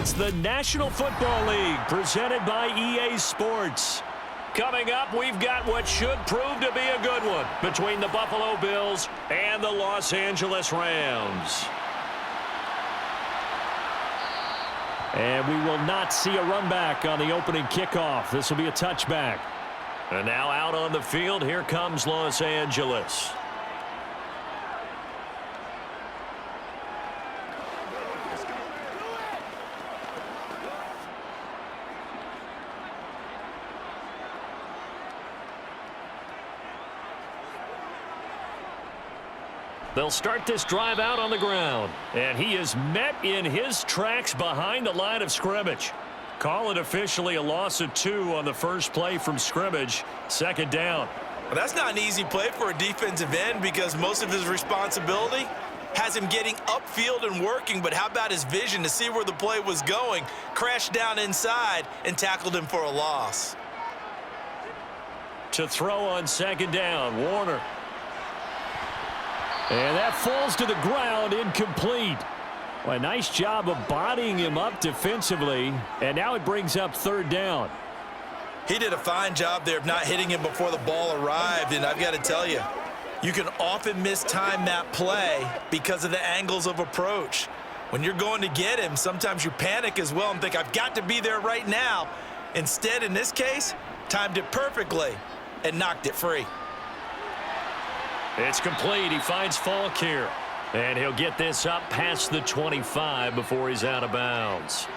It's the National Football League presented by EA Sports. Coming up, we've got what should prove to be a good one between the Buffalo Bills and the Los Angeles Rams. And we will not see a run back on the opening kickoff. This will be a touchback. And now out on the field, here comes Los Angeles. They'll start this drive out on the ground. And he is met in his tracks behind the line of scrimmage. Call it officially a loss of 2 on the first play from scrimmage. Second down. Well, that's not an easy play for a defensive end because most of his responsibility has him getting upfield and working. But how about his vision to see where the play was going? Crashed down inside and tackled him for a loss. To throw on second down, Warner. And that falls to the ground, incomplete. Well, a nice job of bodying him up defensively, and now it brings up third down. He did a fine job there of not hitting him before the ball arrived, and I've got to tell you, you can often mistime that play because of the angles of approach. When you're going to get him, sometimes you panic as well and think, I've got to be there right now. Instead, in this case, timed it perfectly and knocked it free. It's complete. He finds Falk here. And he'll get this up past the 25 before he's out of bounds.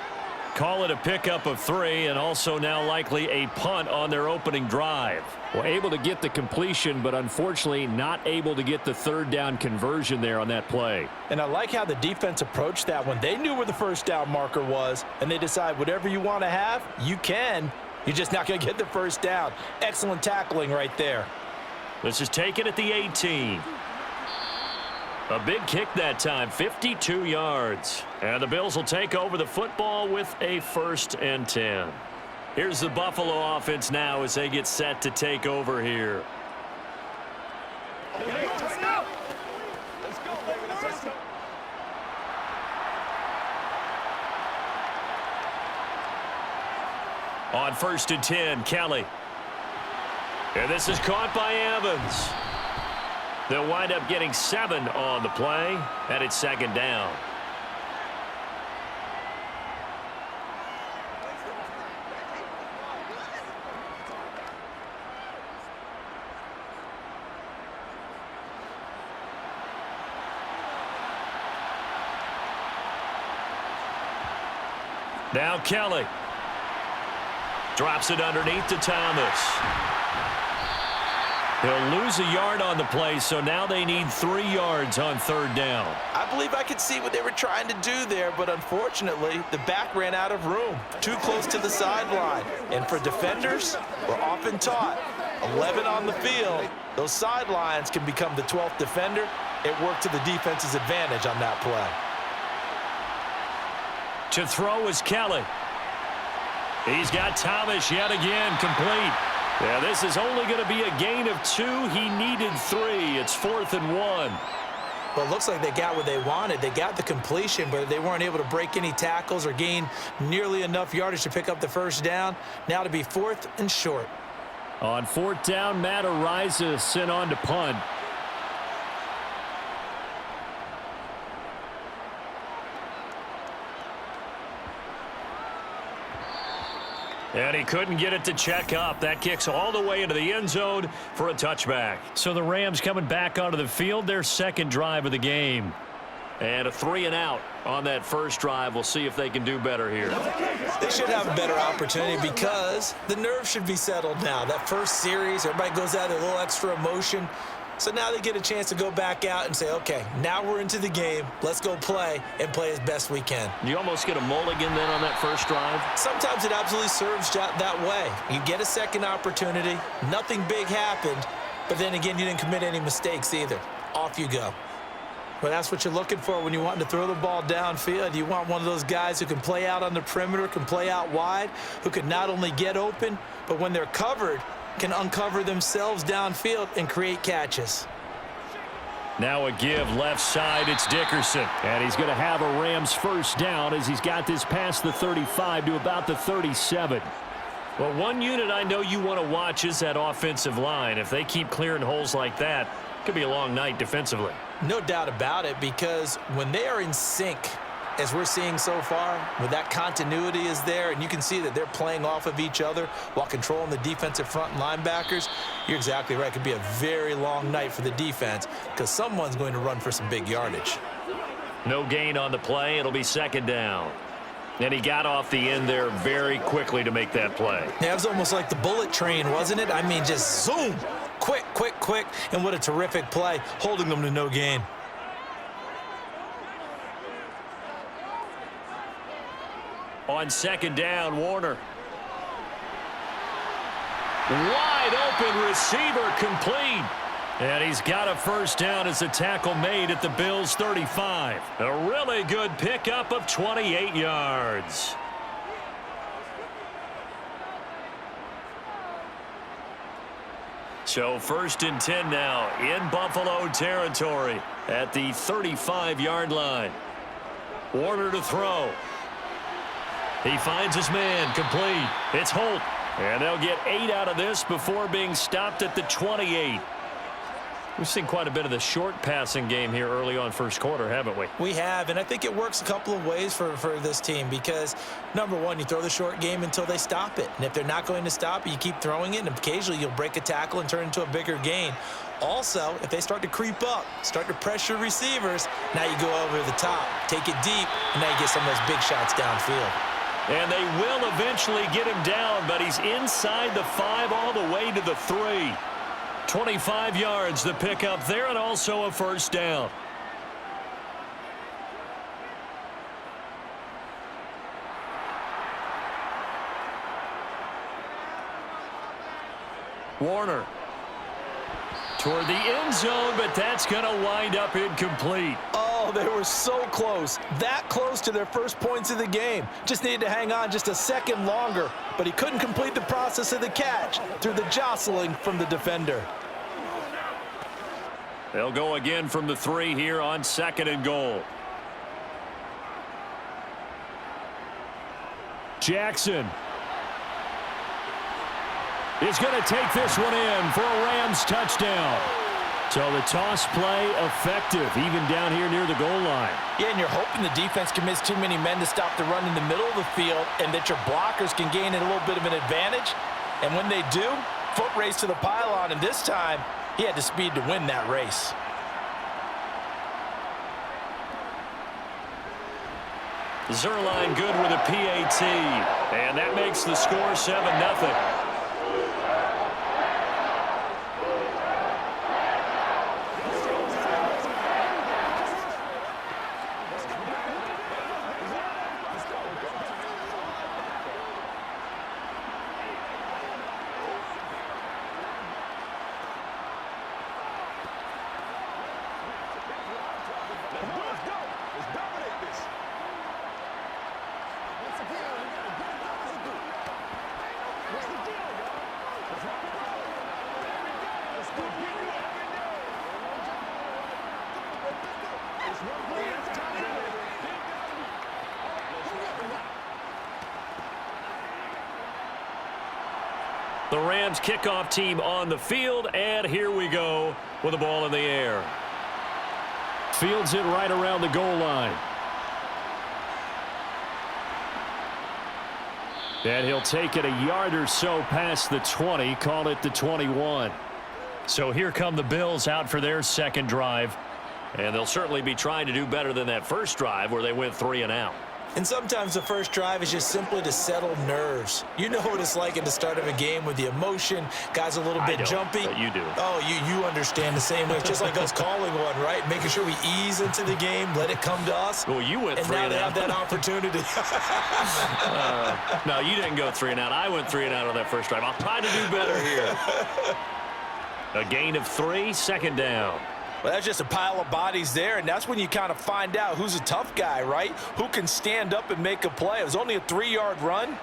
Call it a pickup of 3 and also now likely a punt on their opening drive. Well, able to get the completion, but unfortunately not able to get the third down conversion there on that play. And I like how the defense approached that one. They knew where the first down marker was, and they decide whatever you want to have, you can. You're just not going to get the first down. Excellent tackling right there. This is taken at the 18. A big kick that time, 52 yards. And the Bills will take over the football with a 1st and 10. Here's the Buffalo offense now as they get set to take over here. Let's go. On 1st and 10, Kelly. And this is caught by Evans. They'll wind up getting 7 on the play, and it's second down. Now Kelly. Drops it underneath to Thomas. He'll lose a yard on the play, so now they need 3 yards on third down. I believe I could see what they were trying to do there, but unfortunately, the back ran out of room. Too close to the sideline. And for defenders, we're often taught, 11 on the field, those sidelines can become the 12th defender. It worked to the defense's advantage on that play. To throw is Kelly. He's got Thomas yet again, complete. Yeah, this is only going to be a gain of 2. He needed 3. It's 4th and 1. Well, it looks like they got what they wanted. They got the completion, but they weren't able to break any tackles or gain nearly enough yardage to pick up the first down. Now to be 4th and short. On 4th down, Matt Ariza sent on to punt. And he couldn't get it to check up. That kicks all the way into the end zone for a touchback. So the Rams coming back onto the field, their second drive of the game. And a 3 and out on that first drive. We'll see if they can do better here. They should have a better opportunity because the nerves should be settled now. That first series, everybody goes out with a little extra emotion. So now they get a chance to go back out and say, okay, now we're into the game. Let's go play and play as best we can. You almost get a mulligan then on that first drive? Sometimes it absolutely serves that way. You get a second opportunity. Nothing big happened. But then again, you didn't commit any mistakes either. Off you go. But that's what you're looking for when you want to throw the ball downfield. You want one of those guys who can play out on the perimeter, can play out wide, who can not only get open, but when they're covered, can uncover themselves downfield and create catches. Now a give left side. It's Dickerson. And he's going to have a Rams first down as he's got this past the 35 to about the 37. Well, one unit I know you want to watch is that offensive line. If they keep clearing holes like that, it could be a long night defensively. No doubt about it, because when they are in sync, as we're seeing so far, when that continuity is there, and you can see that they're playing off of each other while controlling the defensive front and linebackers, you're exactly right. It could be a very long night for the defense because someone's going to run for some big yardage. No gain on the play. It'll be second down. And he got off the end there very quickly to make that play. Yeah, it was almost like the bullet train, wasn't it? I mean, just zoom, quick, quick, quick, and what a terrific play, holding them to no gain. On second down, Warner. Wide open receiver complete. And he's got a first down as the tackle made at the Bills' 35. A really good pickup of 28 yards. So first and 10 now in Buffalo territory at the 35-yard line. Warner to throw. He finds his man, complete. It's Holt. And they'll get 8 out of this before being stopped at the 28. We've seen quite a bit of the short passing game here early on first quarter, haven't we? We have, and I think it works a couple of ways for this team because, number one, you throw the short game until they stop it. And if they're not going to stop it, you keep throwing it, and occasionally you'll break a tackle and turn it into a bigger gain. Also, if they start to creep up, start to pressure receivers, now you go over the top, take it deep, and now you get some of those big shots downfield. And they will eventually get him down, but he's inside the 5 all the way to the 3. 25 yards the pickup there, and also a first down. Warner toward the end zone, but that's going to wind up incomplete. Oh, they were so close. That close to their first points of the game. Just needed to hang on just a second longer, but he couldn't complete the process of the catch through the jostling from the defender. They'll go again from the 3 here on second and goal. Jackson is going to take this one in for a Rams touchdown. So the toss play effective, even down here near the goal line. Yeah, and you're hoping the defense commits too many men to stop the run in the middle of the field and that your blockers can gain a little bit of an advantage. And when they do, foot race to the pylon, and this time he had the speed to win that race. Zerline good with a PAT, and that makes the score 7-0. The Rams kickoff team on the field, and here we go with the ball in the air. Fields it right around the goal line. And he'll take it a yard or so past the 20, call it the 21. So here come the Bills out for their second drive, and they'll certainly be trying to do better than that first drive where they went 3 and out. And sometimes the first drive is just simply to settle nerves. You know what it's like at the start of a game with the emotion, guys a little bit jumpy. But you do. Oh, you understand the same way. It's just like us calling one, right? Making sure we ease into the game, let it come to us. Well, you went 3 and out. And now they have that opportunity. No, you didn't go 3 and out. I went 3 and out on that first drive. I'll try to do better here. A gain of 3, second down. Well, that's just a pile of bodies there, and that's when you kind of find out who's a tough guy, right? Who can stand up and make a play. It was only a 3-yard run,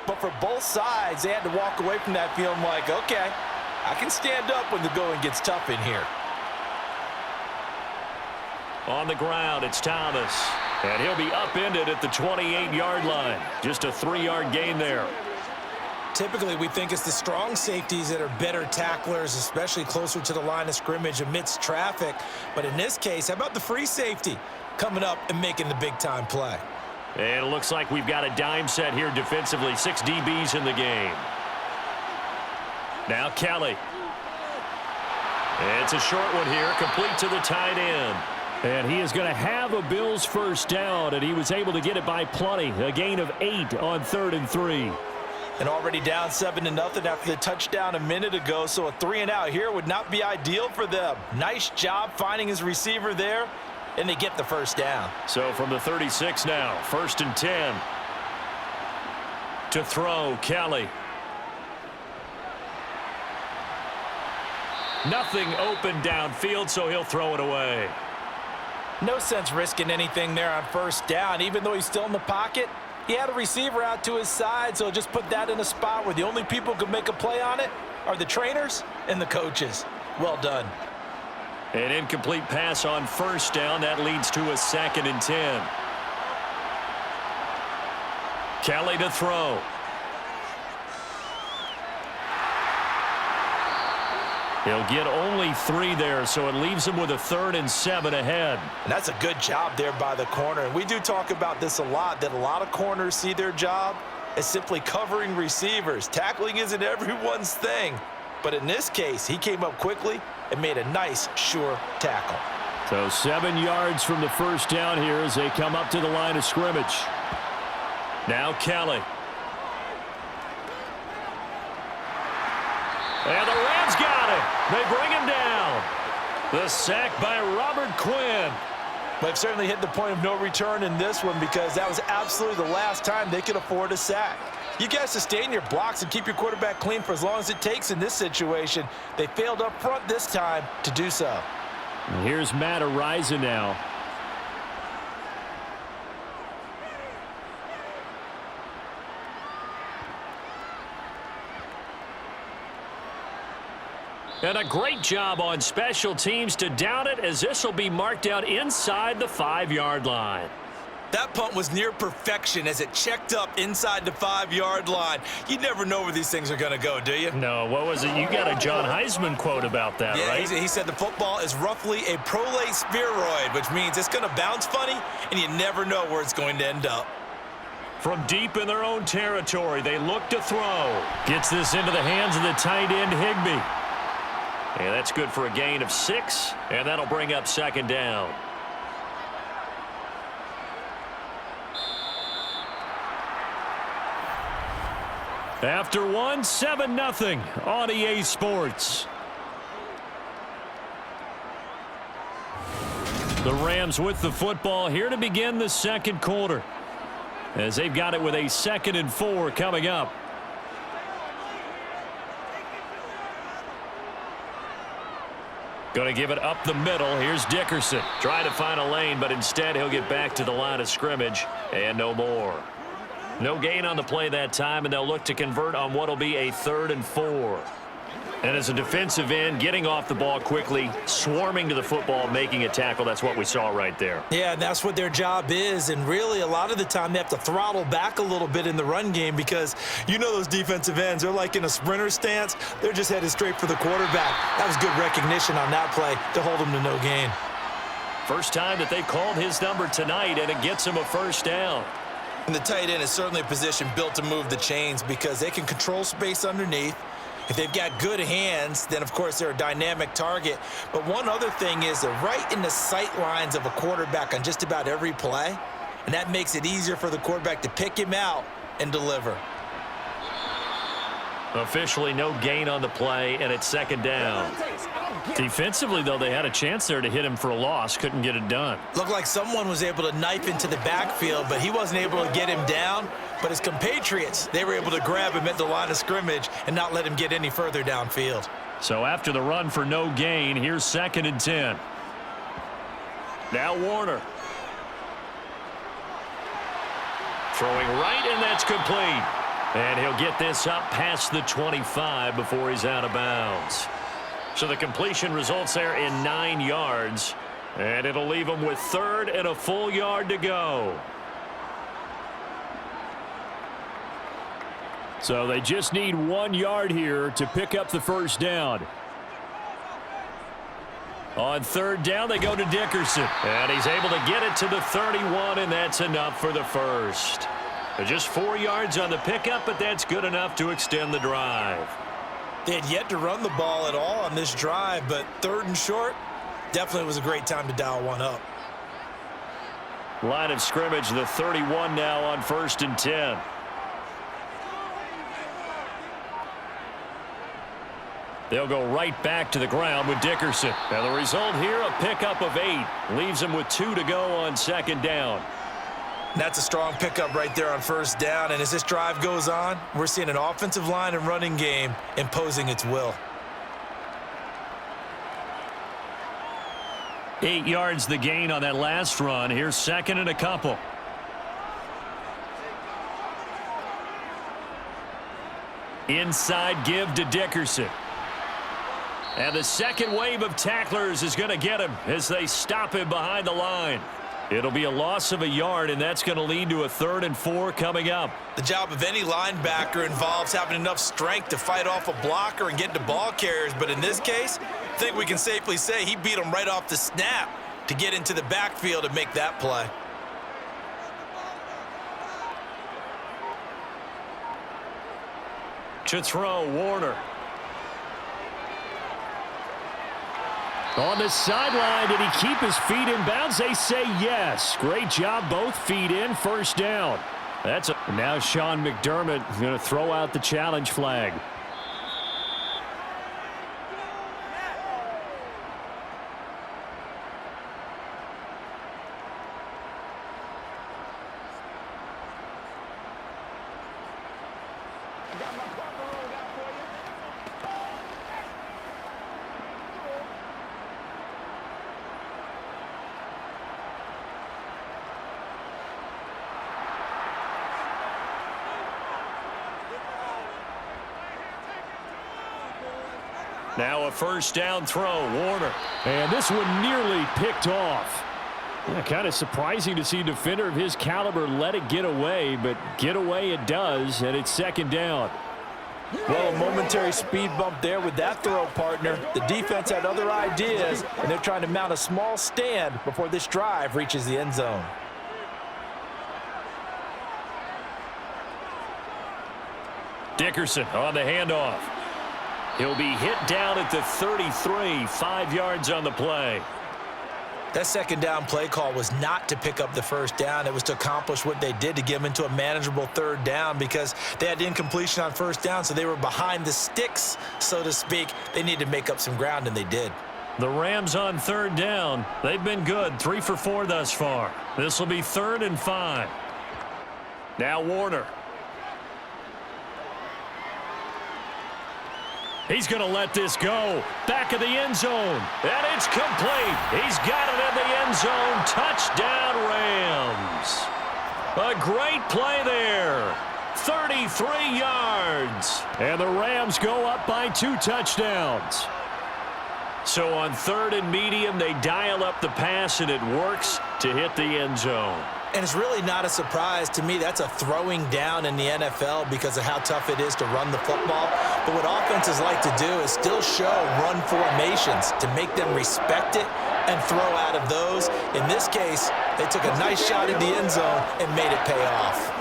but for both sides, they had to walk away from that feeling like, okay, I can stand up when the going gets tough in here. On the ground, it's Thomas. And he'll be upended at the 28-yard line. Just a 3-yard gain there. Typically, we think it's the strong safeties that are better tacklers, especially closer to the line of scrimmage amidst traffic. But in this case, how about the free safety coming up and making the big-time play? And it looks like we've got a dime set here defensively. 6 DBs in the game. Now Kelly. It's a short one here, complete to the tight end. And he is going to have a Bills first down, and he was able to get it by plenty. A gain of 8 on 3rd and 3. And already down 7-0 after the touchdown a minute ago, so a 3-and-out here would not be ideal for them. Nice job finding his receiver there, and they get the first down. So from the 36 now, 1st and 10. To throw, Kelly. Nothing open downfield, so he'll throw it away. No sense risking anything there on first down. Even though he's still in the pocket, he had a receiver out to his side, so just put that in a spot where the only people who can make a play on it are the trainers and the coaches. Well done. An incomplete pass on first down. That leads to a 2nd and 10. Kelly to throw. He'll get only 3 there, so it leaves him with a 3rd and 7 ahead. And that's a good job there by the corner. And we do talk about this a lot, that a lot of corners see their job as simply covering receivers. Tackling isn't everyone's thing. But in this case, he came up quickly and made a nice, sure tackle. So 7 yards from the first down here as they come up to the line of scrimmage. Now Kelly. And the Rams got it. They bring him down. The sack by Robert Quinn. They've certainly hit the point of no return in this one because that was absolutely the last time they could afford a sack. You guys sustain your blocks and keep your quarterback clean for as long as it takes in this situation. They failed up front this time to do so. And here's Matt Ariza now. And a great job on special teams to down it, as this will be marked out inside the 5-yard line. That punt was near perfection as it checked up inside the 5-yard line. You never know where these things are going to go, do you? No, what was it? You got a John Heisman quote about that, yeah, right? He said the football is roughly a prolate spheroid, which means it's going to bounce funny, and you never know where it's going to end up. From deep in their own territory, they look to throw. Gets this into the hands of the tight end, Higbee. And that's good for a gain of 6, and that'll bring up 2nd down. After 1, 7-0 on EA Sports. The Rams with the football here to begin the second quarter, as they've got it with a 2nd and 4 coming up. Going to give it up the middle. Here's Dickerson. Trying to find a lane, but instead he'll get back to the line of scrimmage and no more. No gain on the play that time, and they'll look to convert on what will be a 3rd and 4. And as a defensive end, getting off the ball quickly, swarming to the football, making a tackle, that's what we saw right there. Yeah, and that's what their job is. And really, a lot of the time, they have to throttle back a little bit in the run game because you know those defensive ends, they're like in a sprinter stance. They're just headed straight for the quarterback. That was good recognition on that play to hold them to no gain. First time that they called his number tonight, and it gets him a first down. And the tight end is certainly a position built to move the chains because they can control space underneath. If they've got good hands, then, of course, they're a dynamic target. But one other thing is they're right in the sight lines of a quarterback on just about every play, and that makes it easier for the quarterback to pick him out and deliver. Officially no gain on the play, and it's 2nd down. Defensively, though, they had a chance there to hit him for a loss. Couldn't get it done. Looked like someone was able to knife into the backfield, but he wasn't able to get him down. But his compatriots, they were able to grab him at the line of scrimmage and not let him get any further downfield. So after the run for no gain, here's 2nd and 10. Now Warner. Throwing right, and that's complete. And he'll get this up past the 25 before he's out of bounds. So the completion results there in 9 yards. And it'll leave them with 3rd and a full yard to go. So they just need 1 yard here to pick up the first down. On 3rd down, they go to Dickerson. And he's able to get it to the 31, and that's enough for the first. Just 4 yards on the pickup, but that's good enough to extend the drive. They had yet to run the ball at all on this drive, but 3rd and short, definitely was a great time to dial one up. Line of scrimmage, the 31 now on 1st and 10. They'll go right back to the ground with Dickerson. And the result here, a pickup of 8. Leaves them with 2 to go on 2nd down. That's a strong pickup right there on 1st down. And as this drive goes on, we're seeing an offensive line and running game imposing its will. 8 yards the gain on that last run. Here's 2nd and a couple. Inside give to Dickerson. And the second wave of tacklers is going to get him as they stop him behind the line. It'll be a loss of a yard, and that's going to lead to a 3rd and 4 coming up. The job of any linebacker involves having enough strength to fight off a blocker and get to ball carriers. But in this case, I think we can safely say he beat him right off the snap to get into the backfield and make that play. To throw, Warner. On the sideline, did he keep his feet in bounds? They say yes. Great job, both feet in, 1st down. Now Sean McDermott is going to throw out the challenge flag. Now a 1st down throw, Warner. And this one nearly picked off. Yeah, kind of surprising to see a defender of his caliber let it get away, but get away it does, and it's 2nd down. Well, a momentary speed bump there with that throw, partner. The defense had other ideas, and they're trying to mount a small stand before this drive reaches the end zone. Dickerson on the handoff. He'll be hit down at the 33, 5 yards on the play. That 2nd down play call was not to pick up the 1st down. It was to accomplish what they did to get them into a manageable 3rd down because they had incompletion on 1st down, so they were behind the sticks, so to speak. They needed to make up some ground, and they did. The Rams on 3rd down. They've been good, 3 for 4 thus far. This will be 3rd and 5. Now Warner. He's going to let this go. Back of the end zone. And it's complete. He's got it in the end zone. Touchdown, Rams. A great play there. 33 yards. And the Rams go up by 2 touchdowns. So on 3rd and medium, they dial up the pass, and it works to hit the end zone. And it's really not a surprise to me. That's a throwing down in the NFL because of how tough it is to run the football. But what offenses like to do is still show run formations to make them respect it and throw out of those. In this case, they took a nice shot at the end zone and made it pay off.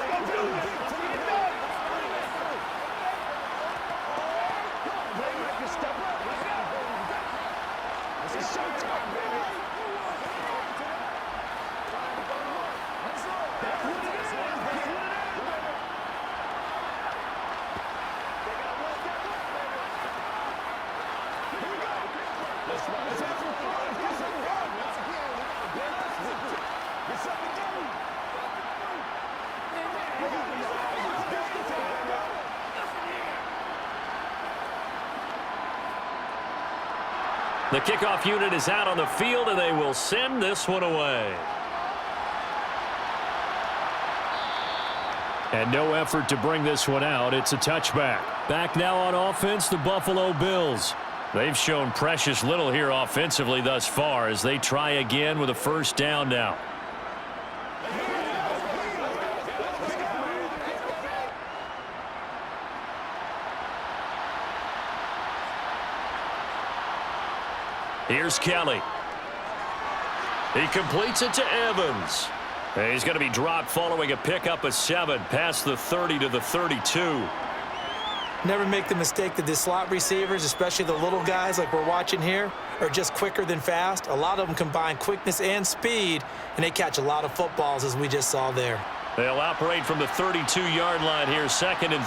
The kickoff unit is out on the field, and they will send this one away. And no effort to bring this one out. It's a touchback. Back now on offense, the Buffalo Bills. They've shown precious little here offensively thus far as they try again with a first down now. Here's Kelly. He completes it to Evans. And he's going to be dropped following a pickup of 7 past the 30 to the 32. Never make the mistake that the slot receivers, especially the little guys like we're watching here, are just quicker than fast. A lot of them combine quickness and speed, and they catch a lot of footballs, as we just saw there. They'll operate from the 32-yard line here, 2nd and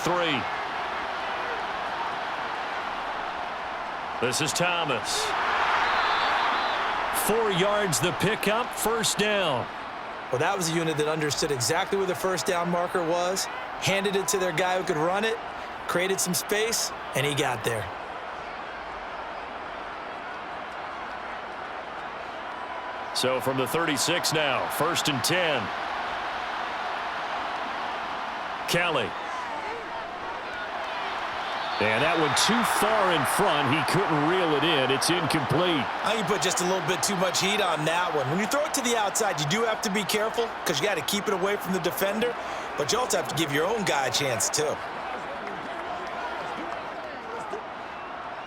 3. This is Thomas. 4 yards the pickup, first down. Well, that was a unit that understood exactly where the first down marker was, handed it to their guy who could run it, created some space, and he got there. So from the 36 now, 1st and 10. Kelly. And that one too far in front. He couldn't reel it in. It's incomplete. I think you put just a little bit too much heat on that one. When you throw it to the outside, you do have to be careful because you got to keep it away from the defender, but you also have to give your own guy a chance too.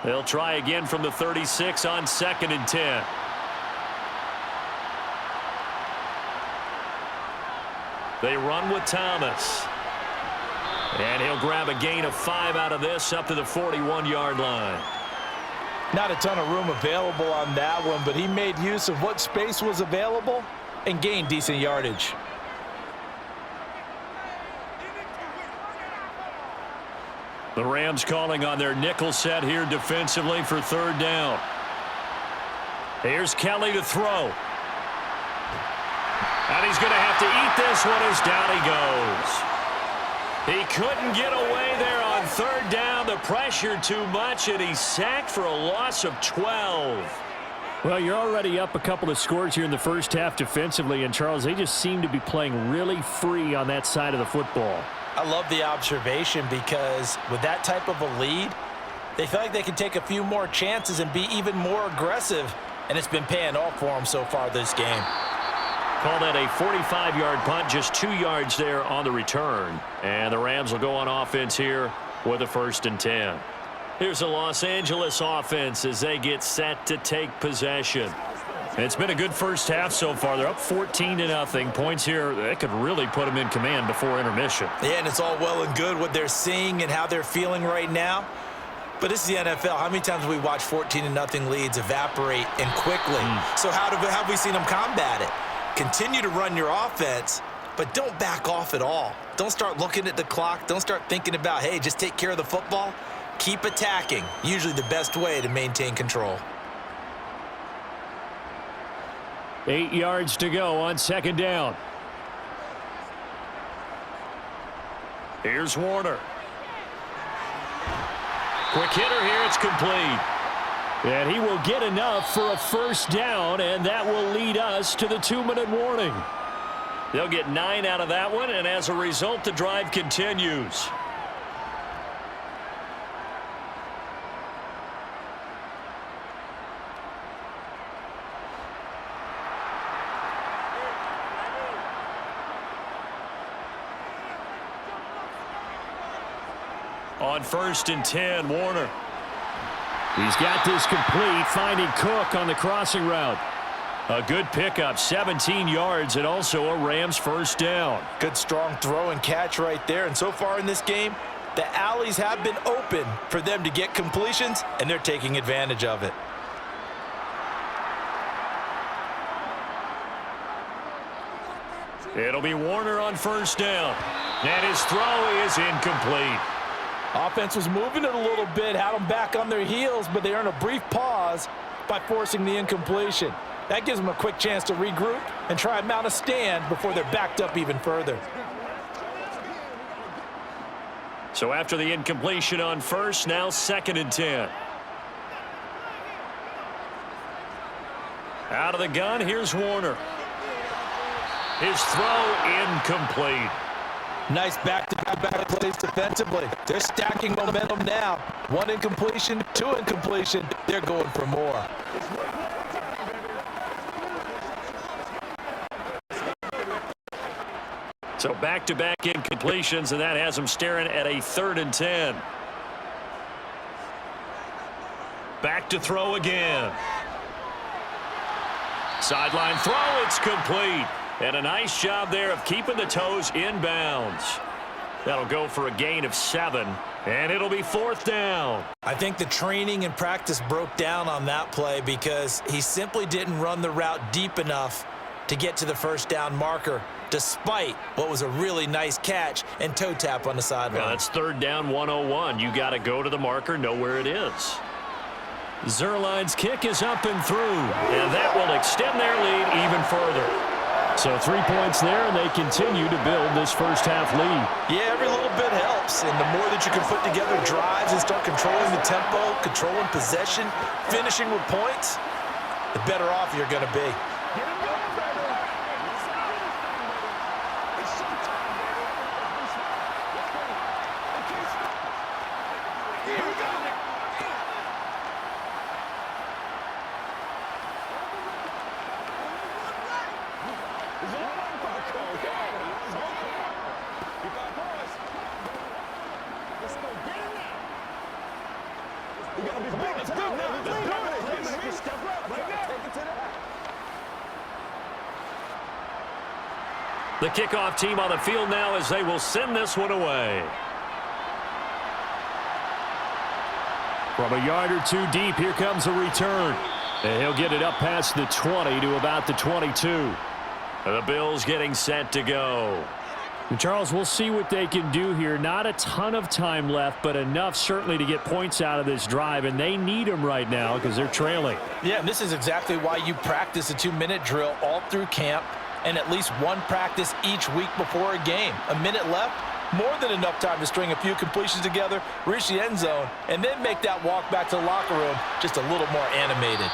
They'll try again from the 36 on 2nd and 10. They run with Thomas. And he'll grab a gain of 5 out of this up to the 41-yard line. Not a ton of room available on that one, but he made use of what space was available and gained decent yardage. The Rams calling on their nickel set here defensively for 3rd down. Here's Kelly to throw. And he's going to have to eat this one as down he goes. He couldn't get away there on 3rd down. The pressure too much, and he's sacked for a loss of 12. Well, you're already up a couple of scores here in the first half defensively, and Charles, they just seem to be playing really free on that side of the football. I love the observation because with that type of a lead, they feel like they can take a few more chances and be even more aggressive, and it's been paying off for them so far this game. Call that a 45-yard punt, just 2 yards there on the return. And the Rams will go on offense here with a 1st and 10. Here's the Los Angeles offense as they get set to take possession. It's been a good first half so far. They're up 14-0. Points here, that could really put them in command before intermission. Yeah, and it's all well and good what they're seeing and how they're feeling right now. But this is the NFL. How many times have we watched 14-0 leads evaporate and quickly? So how have we seen them combat it? Continue to run your offense, but don't back off at all. Don't start looking at the clock. Don't start thinking about, hey, just take care of the football. Keep attacking. Usually the best way to maintain control. 8 yards to go on 2nd down. Here's Warner. Quick hitter here. It's complete. And he will get enough for a first down, and that will lead us to the 2-minute warning. They'll get 9 out of that one, and as a result, the drive continues. On 1st and 10, Warner. He's got this complete, finding Cook on the crossing route. A good pickup, 17 yards, and also a Rams first down. Good strong throw and catch right there. And so far in this game, the alleys have been open for them to get completions, and they're taking advantage of it. It'll be Warner on first down. And his throw is incomplete. Offense was moving it a little bit, had them back on their heels, but they earn a brief pause by forcing the incompletion. That gives them a quick chance to regroup and try and mount a stand before they're backed up even further. So after the incompletion on first, now 2nd and 10. Out of the gun, here's Warner. His throw incomplete. Nice back-to-back plays defensively. They're stacking momentum now. 1 incompletion, 2 incompletion. They're going for more. So back-to-back incompletions, and that has them staring at a 3rd and 10. Back to throw again. Sideline throw, it's complete. And a nice job there of keeping the toes inbounds. That'll go for a gain of 7, and it'll be 4th down. I think the training and practice broke down on that play because he simply didn't run the route deep enough to get to the 1st down marker, despite what was a really nice catch and toe tap on the sideline. Now that's 3rd down 101. You got to go to the marker, know where it is. Zerline's kick is up and through, and that will extend their lead even further. So 3 points there, and they continue to build this first half lead. Yeah, every little bit helps, and the more that you can put together drives and start controlling the tempo, controlling possession, finishing with points, the better off you're going to be. The kickoff team on the field now as they will send this one away. From a yard or 2 deep, here comes a return. And he'll get it up past the 20 to about the 22. The Bills getting set to go. And Charles, we'll see what they can do here. Not a ton of time left, but enough certainly to get points out of this drive, and they need them right now because they're trailing. Yeah, and this is exactly why you practice a 2-minute drill all through camp and at least 1 practice each week before a game. A minute left, more than enough time to string a few completions together, reach the end zone, and then make that walk back to the locker room just a little more animated.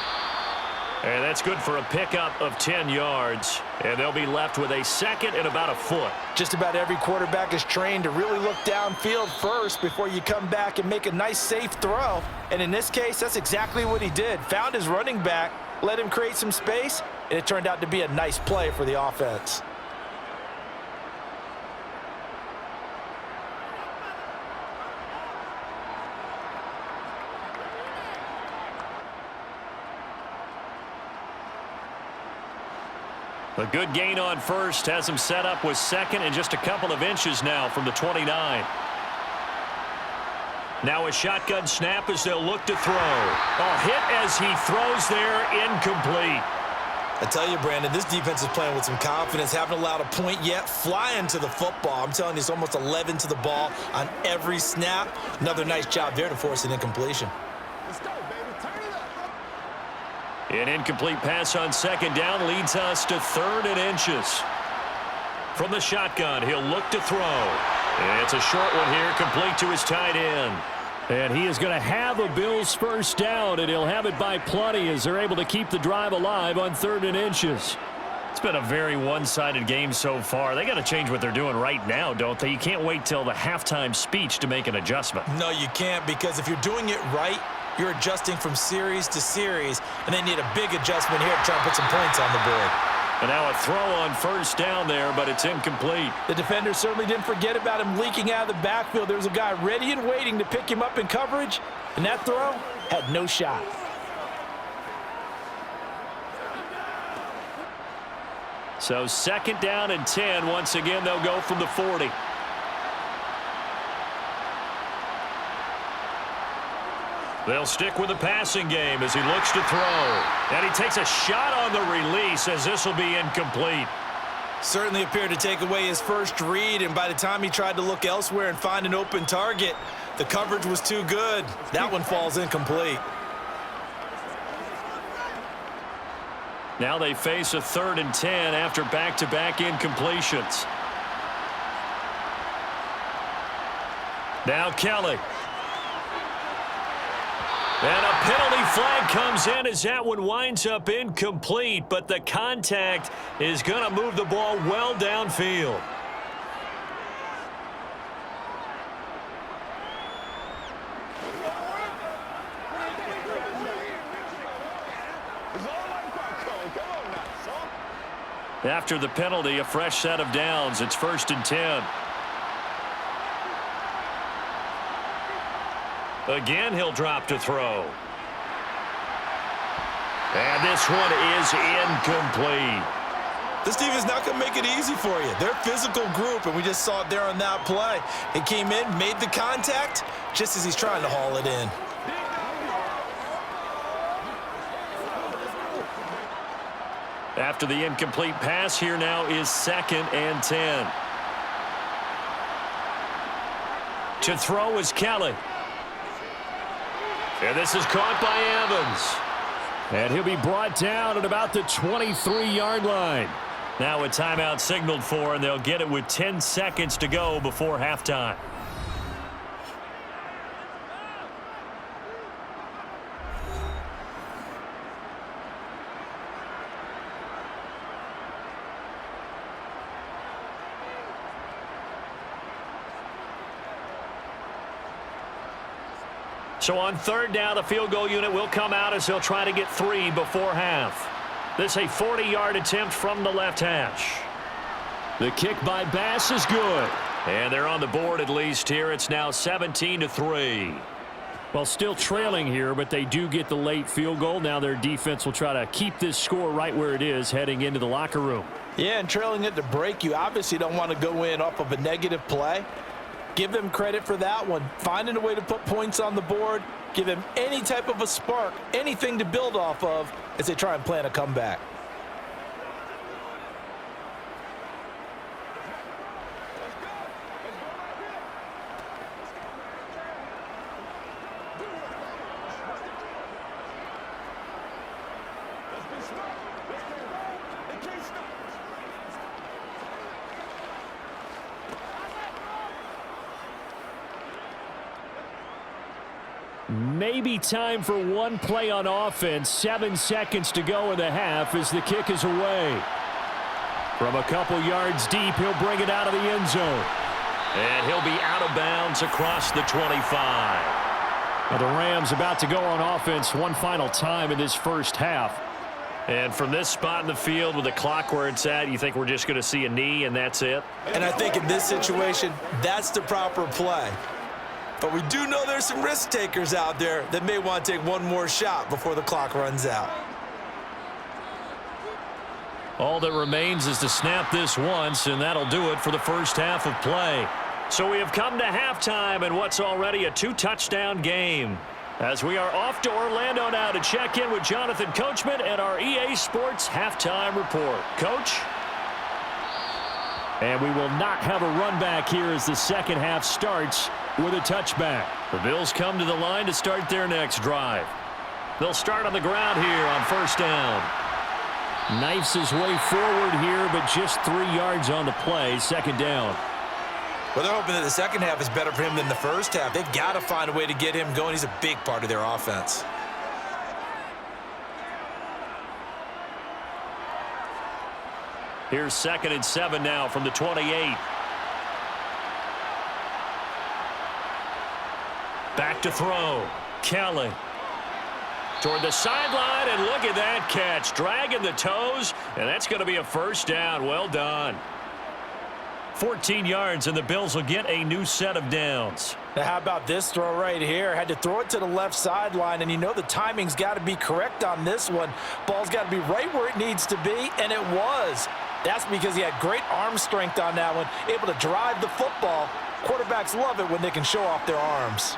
And that's good for a pickup of 10 yards. And they'll be left with a 2nd and about a foot. Just about every quarterback is trained to really look downfield first before you come back and make a nice, safe throw. And in this case, that's exactly what he did. Found his running back, let him create some space, and it turned out to be a nice play for the offense. A good gain on first has him set up with 2nd and just a couple of inches now from the 29. Now a shotgun snap as they'll look to throw. A hit as he throws there, incomplete. I tell you, Brandon, this defense is playing with some confidence. Haven't allowed a point yet. Flying to the football. I'm telling you, it's almost 11 to the ball on every snap. Another nice job there to force an incompletion. Let's go, baby. Turn it up. An incomplete pass on 2nd down leads us to 3rd and inches. From the shotgun, he'll look to throw. And it's a short one here, complete to his tight end. And he is going to have a Bills first down, and he'll have it by plenty as they're able to keep the drive alive on 3rd and inches. It's been a very one-sided game so far. They got to change what they're doing right now, don't they? You can't wait till the halftime speech to make an adjustment. No, you can't, because if you're doing it right, you're adjusting from series to series, and they need a big adjustment here to try and put some points on the board. And now a throw on 1st down there, but it's incomplete. The defender certainly didn't forget about him leaking out of the backfield. There was a guy ready and waiting to pick him up in coverage, and that throw had no shot. So 2nd down and 10. Once again, they'll go from the 40. They'll stick with the passing game as he looks to throw. And he takes a shot on the release as this will be incomplete. Certainly appeared to take away his first read, and by the time he tried to look elsewhere and find an open target, the coverage was too good. That one falls incomplete. Now they face a 3rd and 10 after back-to-back incompletions. Now Kelly. And a penalty flag comes in as that one winds up incomplete, but the contact is going to move the ball well downfield. After the penalty, a fresh set of downs. It's 1st and 10. Again, he'll drop to throw. And this one is incomplete. This team is not going to make it easy for you. They're a physical group, and we just saw it there on that play. He came in, made the contact, just as he's trying to haul it in. After the incomplete pass, here now is 2nd and 10. To throw is Kelly. And this is caught by Evans. And he'll be brought down at about the 23-yard line. Now a timeout signaled for, and they'll get it with 10 seconds to go before halftime. So on 3rd down, the field goal unit will come out as he'll try to get 3 before half. This a 40-yard attempt from the left hash. The kick by Bass is good. And they're on the board at least here. It's now 17-3. Well, still trailing here, but they do get the late field goal. Now their defense will try to keep this score right where it is heading into the locker room. Yeah, and trailing it to break, you obviously don't want to go in off of a negative play. Give them credit for that one. Finding a way to put points on the board. Give them any type of a spark, anything to build off of as they try and plan a comeback. Maybe time for one play on offense. 7 seconds to go in the half as the kick is away. From a couple yards deep, he'll bring it out of the end zone. And he'll be out of bounds across the 25. Now the Rams about to go on offense one final time in this first half. And from this spot in the field with the clock where it's at, you think we're just going to see a knee and that's it? And I think in this situation, that's the proper play. But we do know there's some risk takers out there that may want to take one more shot before the clock runs out. All that remains is to snap this once, and that'll do it for the first half of play. So we have come to halftime in what's already a 2-touchdown game. As we are off to Orlando now to check in with Jonathan Coachman and our EA Sports halftime report. Coach? And we will not have a run back here as the second half starts with a touchback. The Bills come to the line to start their next drive. They'll start on the ground here on 1st down. Knifes his way forward here, but just 3 yards on the play. 2nd down. Well, they're hoping that the second half is better for him than the first half. They've got to find a way to get him going. He's a big part of their offense. Here's 2nd and 7 now from the 28. Back to throw. Kelly. Toward the sideline, and look at that catch. Dragging the toes, and that's going to be a 1st down. Well done. 14 yards, and the Bills will get a new set of downs. Now, how about this throw right here? Had to throw it to the left sideline, and you know the timing's got to be correct on this one. Ball's got to be right where it needs to be, and it was. That's because he had great arm strength on that one, able to drive the football. Quarterbacks love it when they can show off their arms.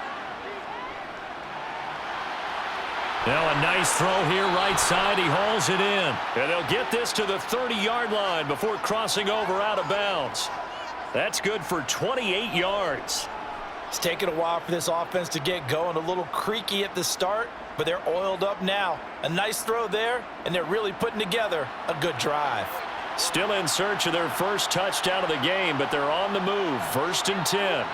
Now a nice throw here right side. He hauls it in. And they'll get this to the 30-yard line before crossing over out of bounds. That's good for 28 yards. It's taken a while for this offense to get going. A little creaky at the start, but they're oiled up now. A nice throw there, and they're really putting together a good drive. Still in search of their first touchdown of the game, but they're on the move. 1st and 10.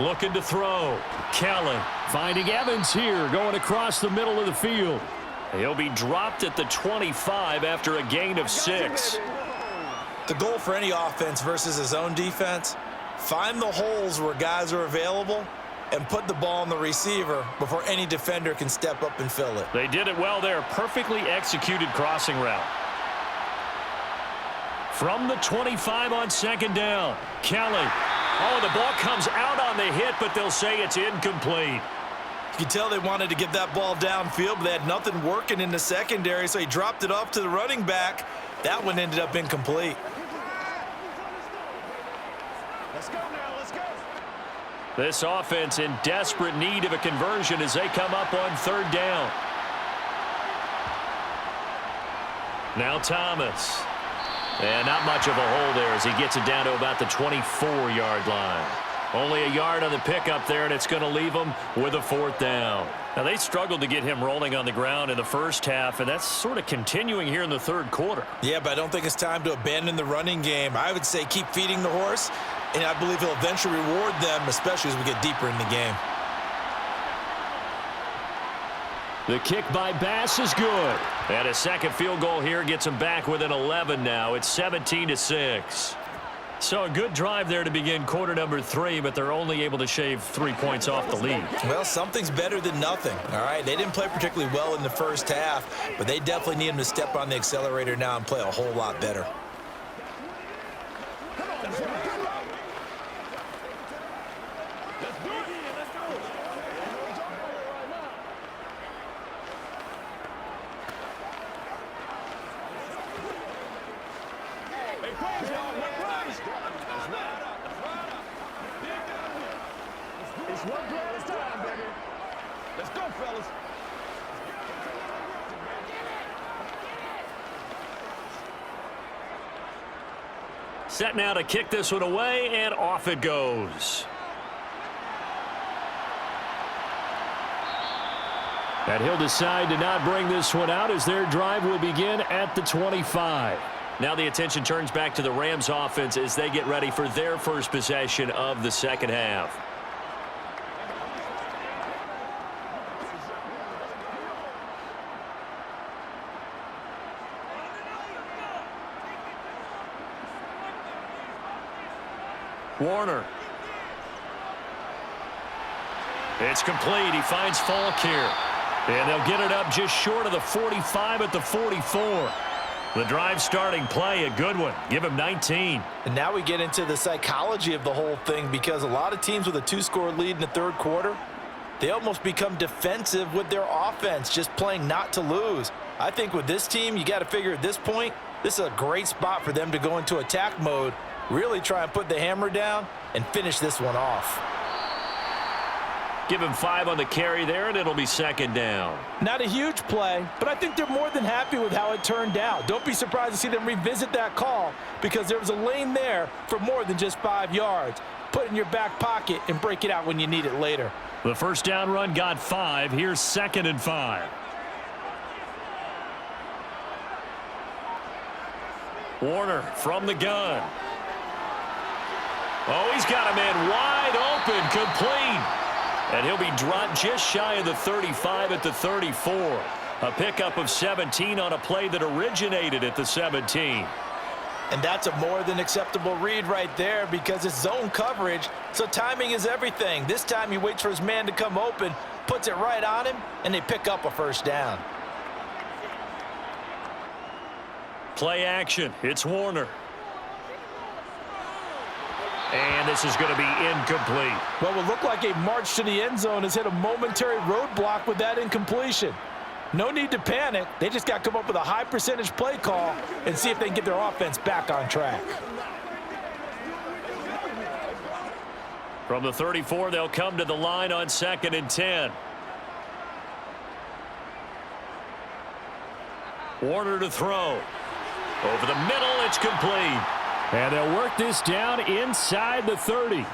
Looking to throw. Kelly finding Evans here, going across the middle of the field. He'll be dropped at the 25 after a gain of 6. The goal for any offense versus his own defense, find the holes where guys are available and put the ball on the receiver before any defender can step up and fill it. They did it well there. Perfectly executed crossing route. From the 25 on second down, Kelly. Oh, the ball comes out on the hit, but they'll say it's incomplete. You can tell they wanted to get that ball downfield, but they had nothing working in the secondary, so he dropped it off to the running back. That one ended up incomplete. Let's go now, let's go. This offense in desperate need of a conversion as they come up on third down. Now Thomas. And not much of a hole there as he gets it down to about the 24-yard line. Only a yard on the pickup there, and it's going to leave them with a fourth down. Now, they struggled to get him rolling on the ground in the first half, and that's sort of continuing here in the third quarter. Yeah, but I don't think it's time to abandon the running game. I would say keep feeding the horse, and I believe he'll eventually reward them, especially as we get deeper in the game. The kick by Bass is good. And a second field goal here gets them back within 11 now. It's 17-6. So a good drive there to begin quarter number 3, but they're only able to shave 3 points off the lead. Well, something's better than nothing, all right? They didn't play particularly well in the first half, but they definitely need him to step on the accelerator now and play a whole lot better. It's one play at a time, baby. Let's go, fellas. Set now to kick this one away, and off it goes. And he'll decide to not bring this one out as their drive will begin at the 25. Now the attention turns back to the Rams offense as they get ready for their first possession of the second half. Warner. It's complete. He finds Falk here. And they'll get it up just short of the 45 at the 44. The drive starting play, a good one. Give him 19. And now we get into the psychology of the whole thing, because a lot of teams with a 2-score lead in the third quarter, they almost become defensive with their offense, just playing not to lose. I think with this team, you got to figure at this point, this is a great spot for them to go into attack mode, really try and put the hammer down and finish this one off. Give him 5 on the carry there, and it'll be second down. Not a huge play, but I think they're more than happy with how it turned out. Don't be surprised to see them revisit that call, because there was a lane there for more than just 5 yards. Put it in your back pocket and break it out when you need it later. The first down run got 5. Here's 2nd and 5. Warner from the gun. Oh, he's got a man wide open, complete. And he'll be dropped just shy of the 35 at the 34. A pickup of 17 on a play that originated at the 17. And that's a more than acceptable read right there, because it's zone coverage, so timing is everything. This time he waits for his man to come open, puts it right on him, and they pick up a first down. Play action. It's Warner. And this is going to be incomplete. What will look like a march to the end zone has hit a momentary roadblock with that incompletion. No need to panic. They just got to come up with a high percentage play call and see if they can get their offense back on track. From the 34, they'll come to the line on 2nd and 10. Warner to throw. Over the middle, it's complete. And they'll work this down inside the 30.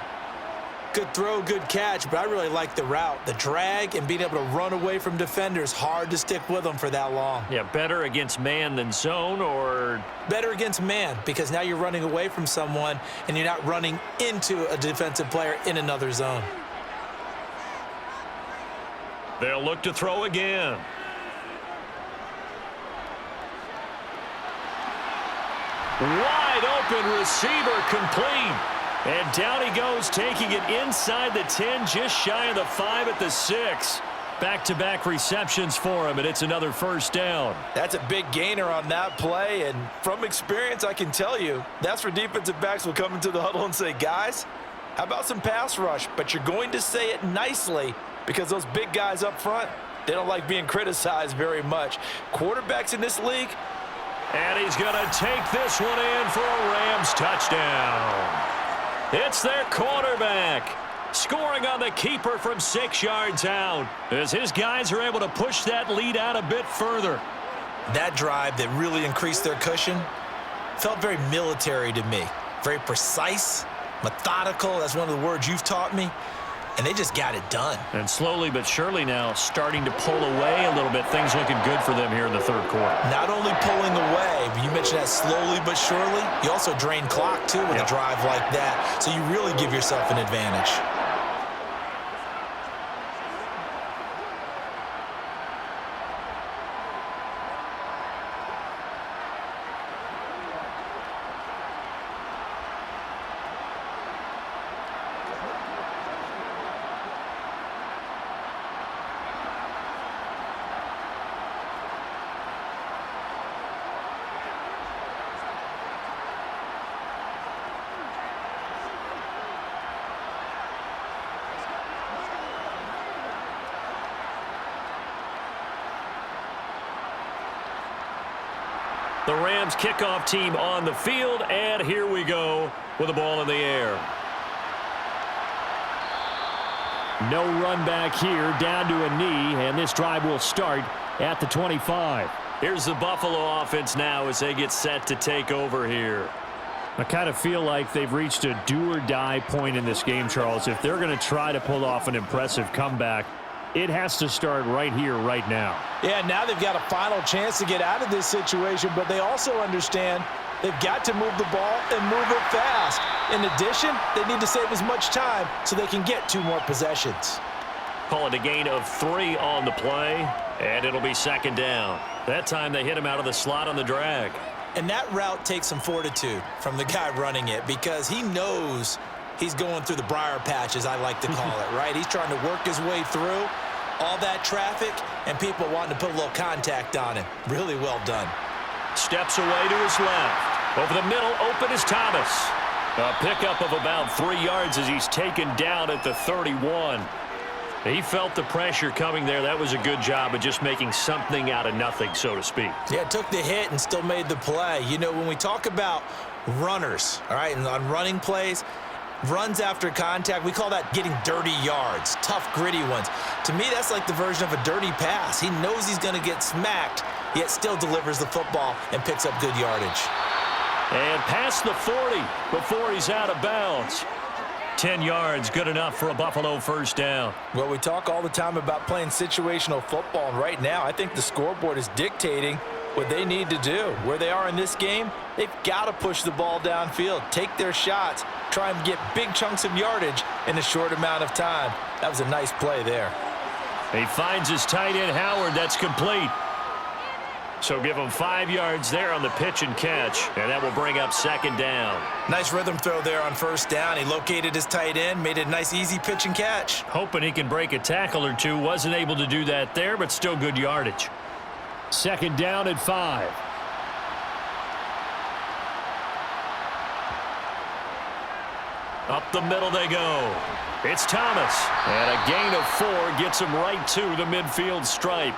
Good throw, good catch, but I really like the route. The drag and being able to run away from defenders, hard to stick with them for that long. Yeah, better against man than zone, or? Better against man, because now you're running away from someone and you're not running into a defensive player in another zone. They'll look to throw again. Wide open receiver, complete. And down he goes, taking it inside the 10, just shy of the 5 at the 6. Back-to-back receptions for him, and it's another first down. That's a big gainer on that play, and from experience, I can tell you, that's where defensive backs will come into the huddle and say, guys, how about some pass rush? But you're going to say it nicely because those big guys up front, they don't like being criticized very much. Quarterbacks in this league. And he's going to take this one in for a Rams touchdown. It's their quarterback scoring on the keeper from 6 yards out as his guys are able to push that lead out a bit further. That drive that really increased their cushion felt very military to me. Very precise, methodical. That's one of the words you've taught me. And they just got it done. And slowly but surely now starting to pull away a little bit. Things looking good for them here in the third quarter. Not only pulling away, but you mentioned that slowly but surely. You also drain clock, too, with a drive like that. So you really give yourself an advantage. The Rams kickoff team on the field, and here we go with the ball in the air. No run back here, down to a knee, and this drive will start at the 25. Here's the Buffalo offense now as they get set to take over here. I kind of feel like they've reached a do-or-die point in this game, Charles. If they're going to try to pull off an impressive comeback, it has to start right here, right now. Yeah, now they've got a final chance to get out of this situation, but they also understand they've got to move the ball and move it fast. In addition, they need to save as much time so they can get 2 more possessions. Call it a gain of 3 on the play, and it'll be second down. That time they hit him out of the slot on the drag. And that route takes some fortitude from the guy running it because he knows he's going through the briar patch, as I like to call it, right? He's trying to work his way through all that traffic and people wanting to put a little contact on him. Really well done. Steps away to his left. Over the middle, open is Thomas. A pickup of about 3 yards as he's taken down at the 31. He felt the pressure coming there. That was a good job of just making something out of nothing, so to speak. Yeah, took the hit and still made the play. You know, when we talk about runners, all right, and on running plays, runs after contact, we call that getting dirty yards, tough, gritty ones. To me, that's like the version of a dirty pass. He knows he's going to get smacked, yet still delivers the football and picks up good yardage. And past the 40 before he's out of bounds. 10 yards, good enough for a Buffalo first down. Well, we talk all the time about playing situational football, and right now I think the scoreboard is dictating what they need to do. Where they are in this game, they've got to push the ball downfield, take their shots, try and get big chunks of yardage in a short amount of time. That was a nice play there. He finds his tight end, Howard. That's complete. So give him 5 yards there on the pitch and catch, and that will bring up second down. Nice rhythm throw there on first down. He located his tight end, made it a nice, easy pitch and catch. Hoping he can break a tackle or two. Wasn't able to do that there, but still good yardage. Second down at 5. Up the middle they go. It's Thomas. And a gain of 4 gets him right to the midfield stripe.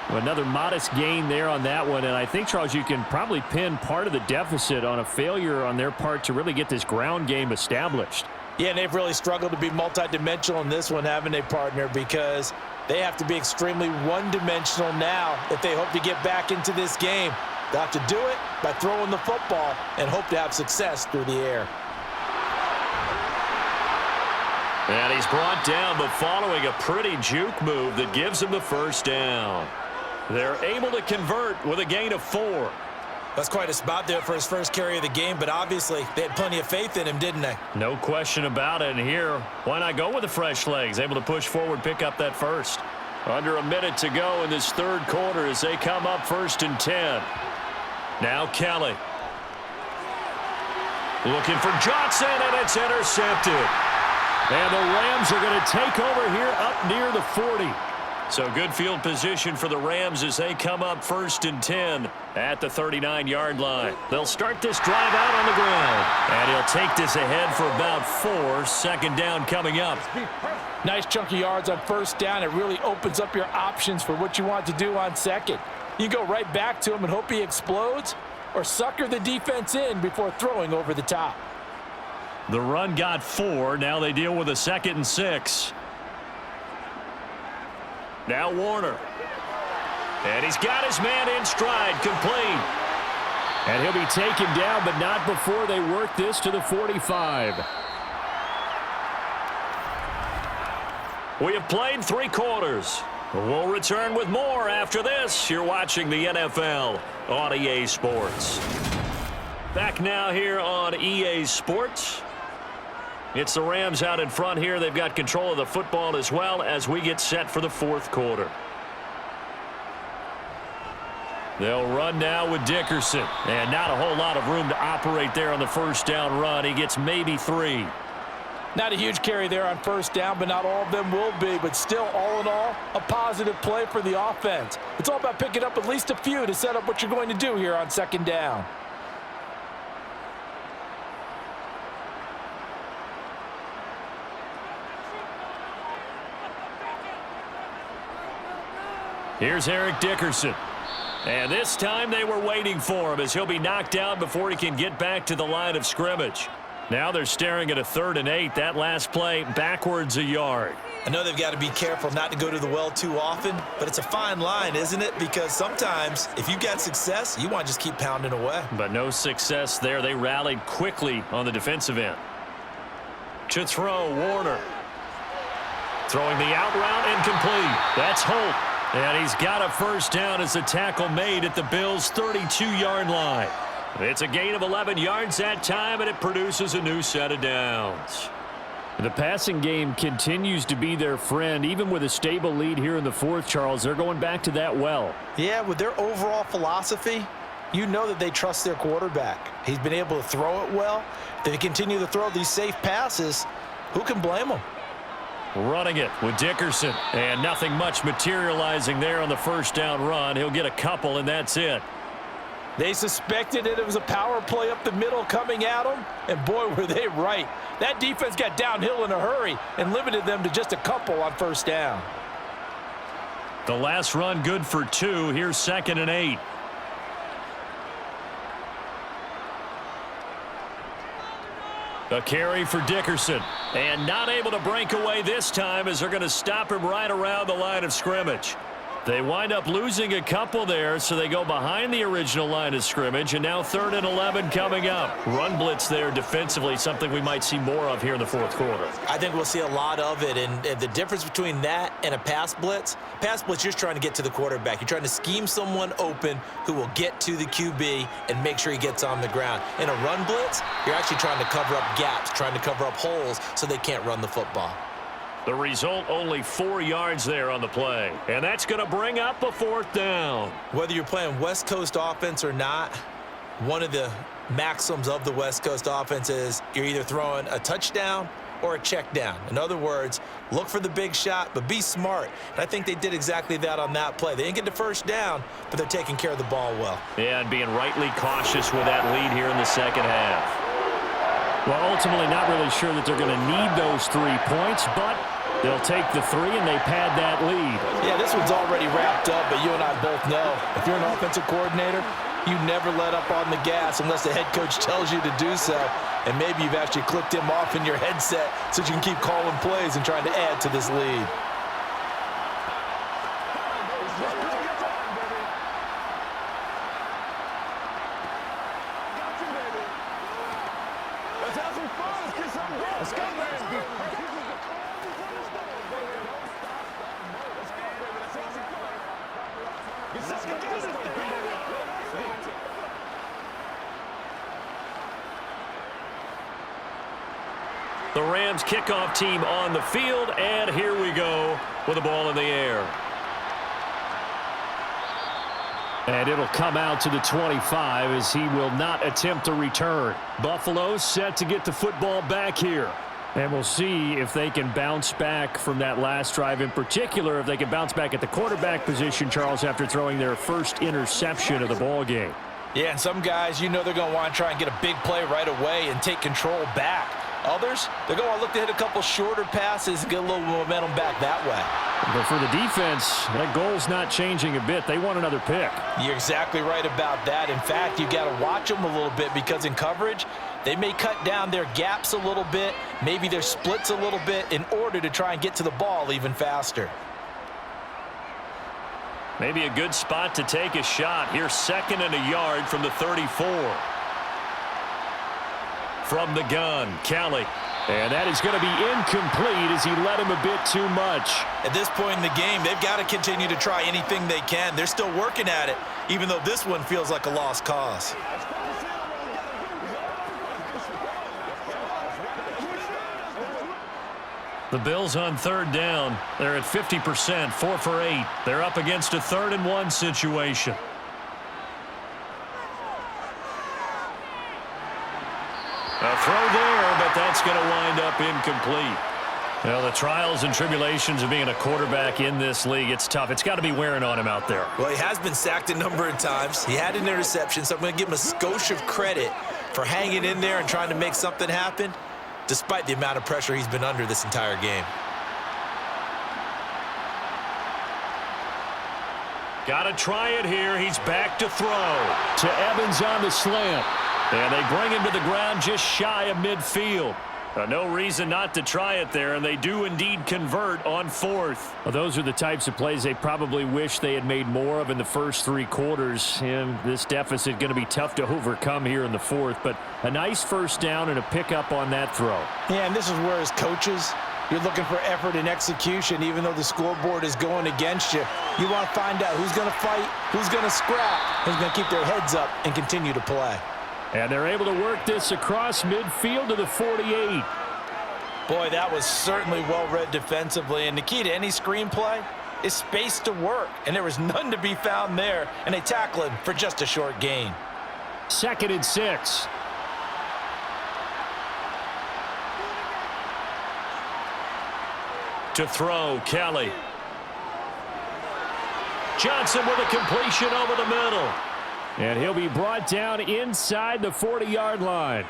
Another modest gain there on that one. And I think, Charles, you can probably pin part of the deficit on a failure on their part to really get this ground game established. Yeah, and they've really struggled to be multidimensional in this one, haven't they, partner? Because they have to be extremely one-dimensional now if they hope to get back into this game. They'll have to do it by throwing the football and hope to have success through the air. And he's brought down, but following a pretty juke move that gives him the first down. They're able to convert with a gain of 4. That's quite a spot there for his first carry of the game, but obviously they had plenty of faith in him, didn't they? No question about it. And here, why not go with the fresh legs? Able to push forward, pick up that first. Under a minute to go in this third quarter as they come up 1st and 10. Now Kelly. Looking for Johnson, and it's intercepted. And the Rams are going to take over here up near the 40. So good field position for the Rams as they come up 1st and 10 at the 39-yard line. They'll start this drive out on the ground. And he'll take this ahead for about 4. 2nd down coming up. Nice chunky yards on 1st down. It really opens up your options for what you want to do on 2nd. You go right back to him and hope he explodes, or sucker the defense in before throwing over the top. The run got 4. Now they deal with a 2nd and 6. Now Warner. And he's got his man in stride, complete. And he'll be taken down, but not before they work this to the 45. We have played 3 quarters. We'll return with more after this. You're watching the NFL on EA Sports. Back now here on EA Sports. It's the Rams out in front here. They've got control of the football as well as we get set for the 4th quarter. They'll run now with Dickerson. And not a whole lot of room to operate there on the 1st down run. He gets maybe 3. Not a huge carry there on 1st down, but not all of them will be. But still, all in all, a positive play for the offense. It's all about picking up at least a few to set up what you're going to do here on 2nd down. Here's Eric Dickerson. And this time they were waiting for him as he'll be knocked down before he can get back to the line of scrimmage. Now they're staring at a 3rd and 8. That last play backwards a yard. I know they've got to be careful not to go to the well too often, but it's a fine line, isn't it? Because sometimes if you've got success, you want to just keep pounding away. But no success there. They rallied quickly on the defensive end. To throw, Warner. Throwing the out route incomplete. That's Holt. And he's got a 1st down as the tackle made at the Bills' 32-yard line. It's a gain of 11 yards that time, and it produces a new set of downs. The passing game continues to be their friend. Even with a stable lead here in the 4th, Charles, they're going back to that well. Yeah, with their overall philosophy, you know that they trust their quarterback. He's been able to throw it well. If they continue to throw these safe passes, who can blame them? Running it with Dickerson, and nothing much materializing there on the 1st down run. He'll get a couple, and that's it. They suspected it was a power play up the middle coming at them, and boy, were they right. That defense got downhill in a hurry and limited them to just a couple on 1st down. The last run good for 2. Here's 2nd and 8. A carry for Dickerson. And not able to break away this time as they're going to stop him right around the line of scrimmage. They wind up losing a couple there, so they go behind the original line of scrimmage, and now 3rd and 11 coming up. Run blitz there defensively, something we might see more of here in the 4th quarter. I think we'll see a lot of it, and the difference between that and a pass blitz, you're just trying to get to the quarterback. You're trying to scheme someone open who will get to the QB and make sure he gets on the ground. In a run blitz, you're actually trying to cover up gaps, trying to cover up holes so they can't run the football. The result, only 4 yards there on the play. And that's going to bring up a 4th down. Whether you're playing West Coast offense or not, one of the maxims of the West Coast offense is you're either throwing a touchdown or a check down. In other words, look for the big shot, but be smart. And I think they did exactly that on that play. They didn't get the 1st down, but they're taking care of the ball well. Yeah, and being rightly cautious with that lead here in the 2nd half. Well, ultimately not really sure that they're going to need those 3 points, but they'll take the 3 and they pad that lead. Yeah, this one's already wrapped up, but you and I both know if you're an offensive coordinator, you never let up on the gas unless the head coach tells you to do so. And maybe you've actually clicked him off in your headset so you can keep calling plays and trying to add to this lead. Let's have some fun. Let's get something going. Let's go, man. The Rams kickoff team on the field, and here we go with the ball in the air. And it'll come out to the 25 as he will not attempt a return. Buffalo set to get the football back here. And we'll see if they can bounce back from that last drive, in particular, if they can bounce back at the quarterback position, Charles, after throwing their first interception of the ball game. Yeah, and some guys, they're going to want to try and get a big play right away and take control back. Others, they're going to look to hit a couple shorter passes and get a little momentum back that way. But for the defense, that goal's not changing a bit. They want another pick. You're exactly right about that. In fact, you got to watch them a little bit because in coverage, they may cut down their gaps a little bit, maybe their splits a little bit in order to try and get to the ball even faster. Maybe a good spot to take a shot. Here's 2nd and a yard from the 34. From the gun, Kelly. And that is going to be incomplete as he led him a bit too much. At this point in the game, they've got to continue to try anything they can. They're still working at it, even though this one feels like a lost cause. The Bills on 3rd down. They're at 50%, 4 for 8. They're up against a 3rd and 1 situation. A throw there, but that's going to wind up incomplete. Well, the trials and tribulations of being a quarterback in this league, it's tough. It's got to be wearing on him out there. Well, he has been sacked a number of times. He had an interception, so I'm going to give him a skosh of credit for hanging in there and trying to make something happen, despite the amount of pressure he's been under this entire game. Got to try it here. He's back to throw. To Evans on the slant. And they bring him to the ground just shy of midfield. No reason not to try it there, and they do indeed convert on 4th. Well, those are the types of plays they probably wish they had made more of in the first 3 quarters. And this deficit going to be tough to overcome here in the 4th. But a nice first down and a pickup on that throw. Yeah, and this is where as coaches, you're looking for effort and execution. Even though the scoreboard is going against you, you want to find out who's going to fight, who's going to scrap, who's going to keep their heads up and continue to play. And they're able to work this across midfield to the 48. Boy, that was certainly well-read defensively. And the key to any screenplay is space to work. And there was none to be found there. And they tackle him for just a short gain. 2nd and 6. To throw, Kelly. Johnson with a completion over the middle. And he'll be brought down inside the 40-yard line.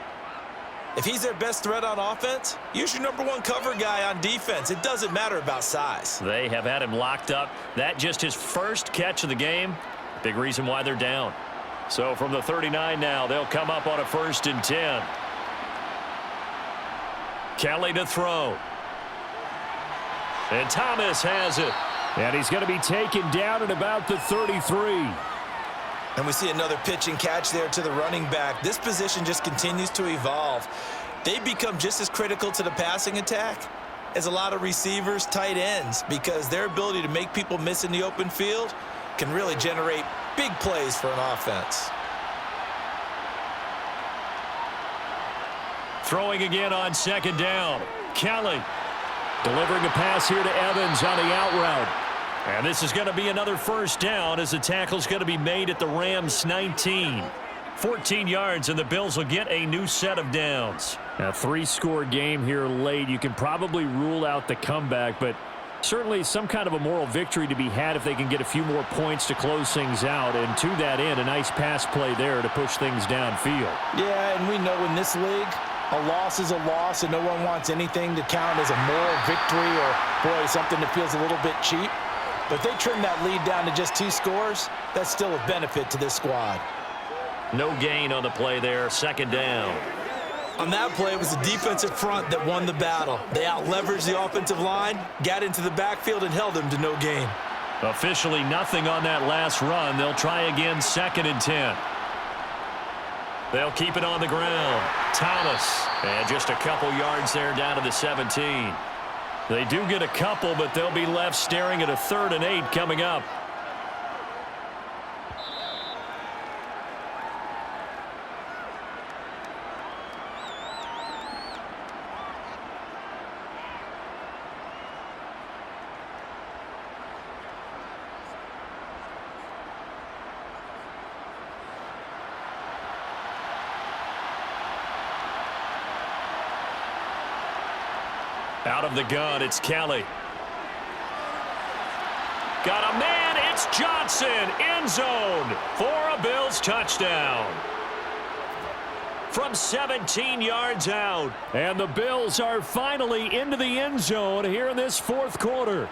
If he's their best threat on offense, use your #1 cover guy on defense. It doesn't matter about size. They have had him locked up. That just his first catch of the game. Big reason why they're down. So from the 39 now, they'll come up on a 1st and 10. Kelly to throw. And Thomas has it. And he's going to be taken down at about the 33. And we see another pitch and catch there to the running back. This position just continues to evolve. They become just as critical to the passing attack as a lot of receivers, tight ends, because their ability to make people miss in the open field can really generate big plays for an offense. Throwing again on 2nd down. Kelly. Delivering a pass here to Evans on the out route. And this is going to be another 1st down as the tackle's going to be made at the Rams' 19. 14 yards, and the Bills will get a new set of downs. A 3-score game here late. You can probably rule out the comeback, but certainly some kind of a moral victory to be had if they can get a few more points to close things out. And to that end, a nice pass play there to push things downfield. Yeah, and we know in this league, a loss is a loss, and no one wants anything to count as a moral victory or, boy, something that feels a little bit cheap. But if they trim that lead down to just 2 scores, that's still a benefit to this squad. No gain on the play there, 2nd down. On that play, it was the defensive front that won the battle. They out-leveraged the offensive line, got into the backfield, and held them to no gain. Officially nothing on that last run. They'll try again, 2nd and 10. They'll keep it on the ground. Thomas, and just a couple yards there down to the 17. They do get a couple, but they'll be left staring at a 3rd and 8 coming up. Out of the gun, it's Kelly. Got a man, it's Johnson, end zone for a Bills touchdown. From 17 yards out. And the Bills are finally into the end zone here in this fourth quarter.